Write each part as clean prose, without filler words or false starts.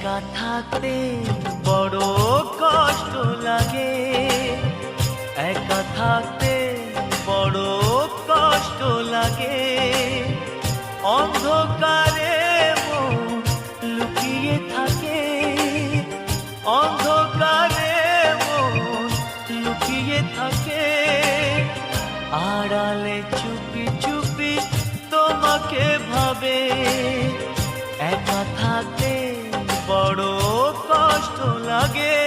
একা থাকতে বড় কষ্ট লাগে, একা থাকতে বড় কষ্ট লাগে। অন্ধকারে মন লুকিয়ে থাকে, অন্ধকারে মন লুকিয়ে থাকে। আড়ালে চুপি চুপি তোমাকে ভাবে, একা থাকতে বড় কষ্ট লাগে।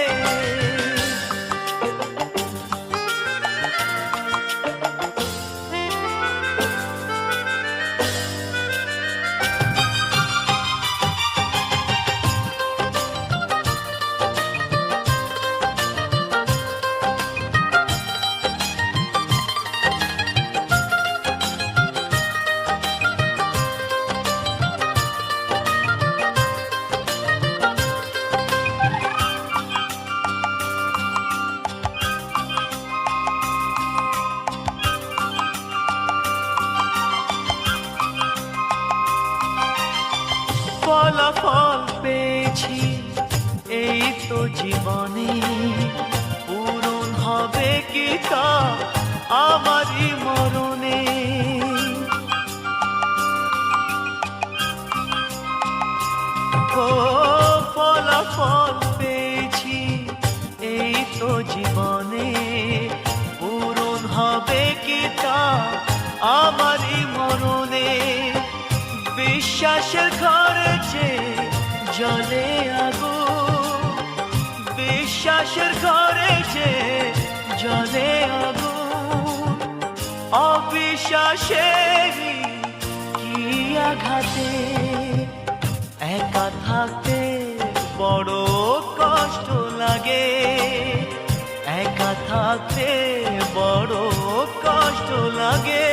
ফলাফল পেয়েছি এই তো জীবনে, পূরণ হবে কি তা আমারই মরণে। ও ফলাফল পেয়েছি এই তো জীবনে, পূরণ হবে কি তা আমারই মরণে। বিশ্বাসের ঘরে যে জ্বলে আগুন, বিশ্বাসের ঘরে যে জ্বলে আগুন, অবিশ্বাসেরই কি আঘাতে। একা থাকতে বড় কষ্ট লাগে, একা থাকতে বড় কষ্ট লাগে।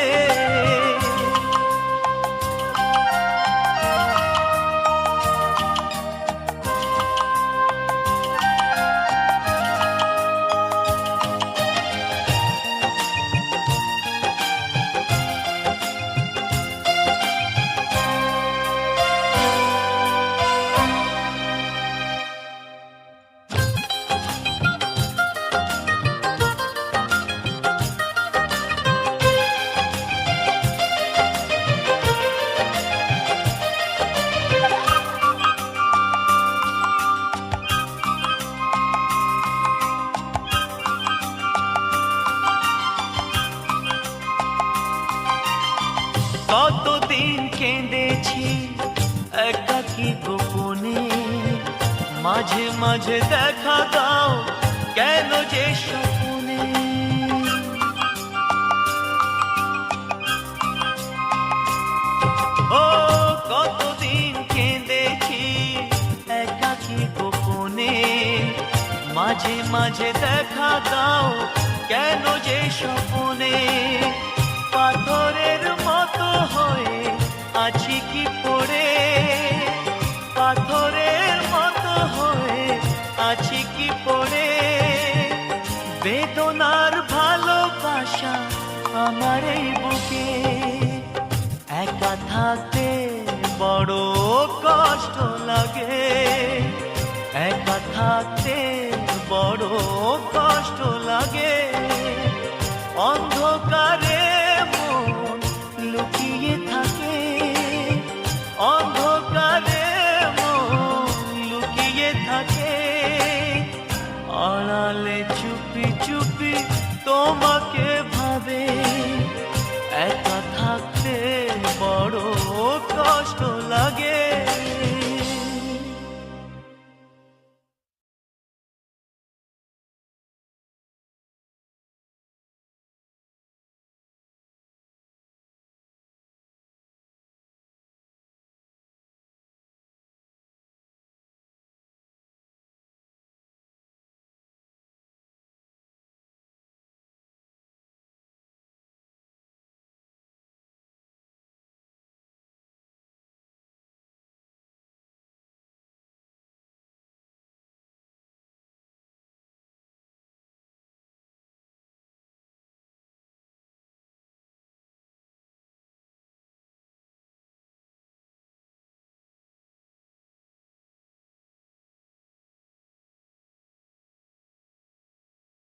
কতদিন কেঁদেছি একাকী গোপনে, মাঝে মাঝে দেখা দাও কেন যে স্বপ্নে। ও কতদিন কেঁদেছি একাকী গোপনে, মাঝে মাঝে দেখা দাও কেন যে স্বপ্নে। পাথরের মতো হয়ে আছি কি পড়ে, পাথরের মতো হয়ে আছি কি পড়ে। বেদনার ভালোবাসা আমার এই বুকে, একা থাকতে বড় কষ্ট লাগে, একা থাকতে বড় কষ্ট লাগে। অন্ধকারে মন লুকিয়ে থাকে, অন্ধকারে মন লুকিয়ে থাকে। আড়ালে চুপি চুপি তোমাকে ভাবে, একা থাকতে বড় কষ্ট লাগে।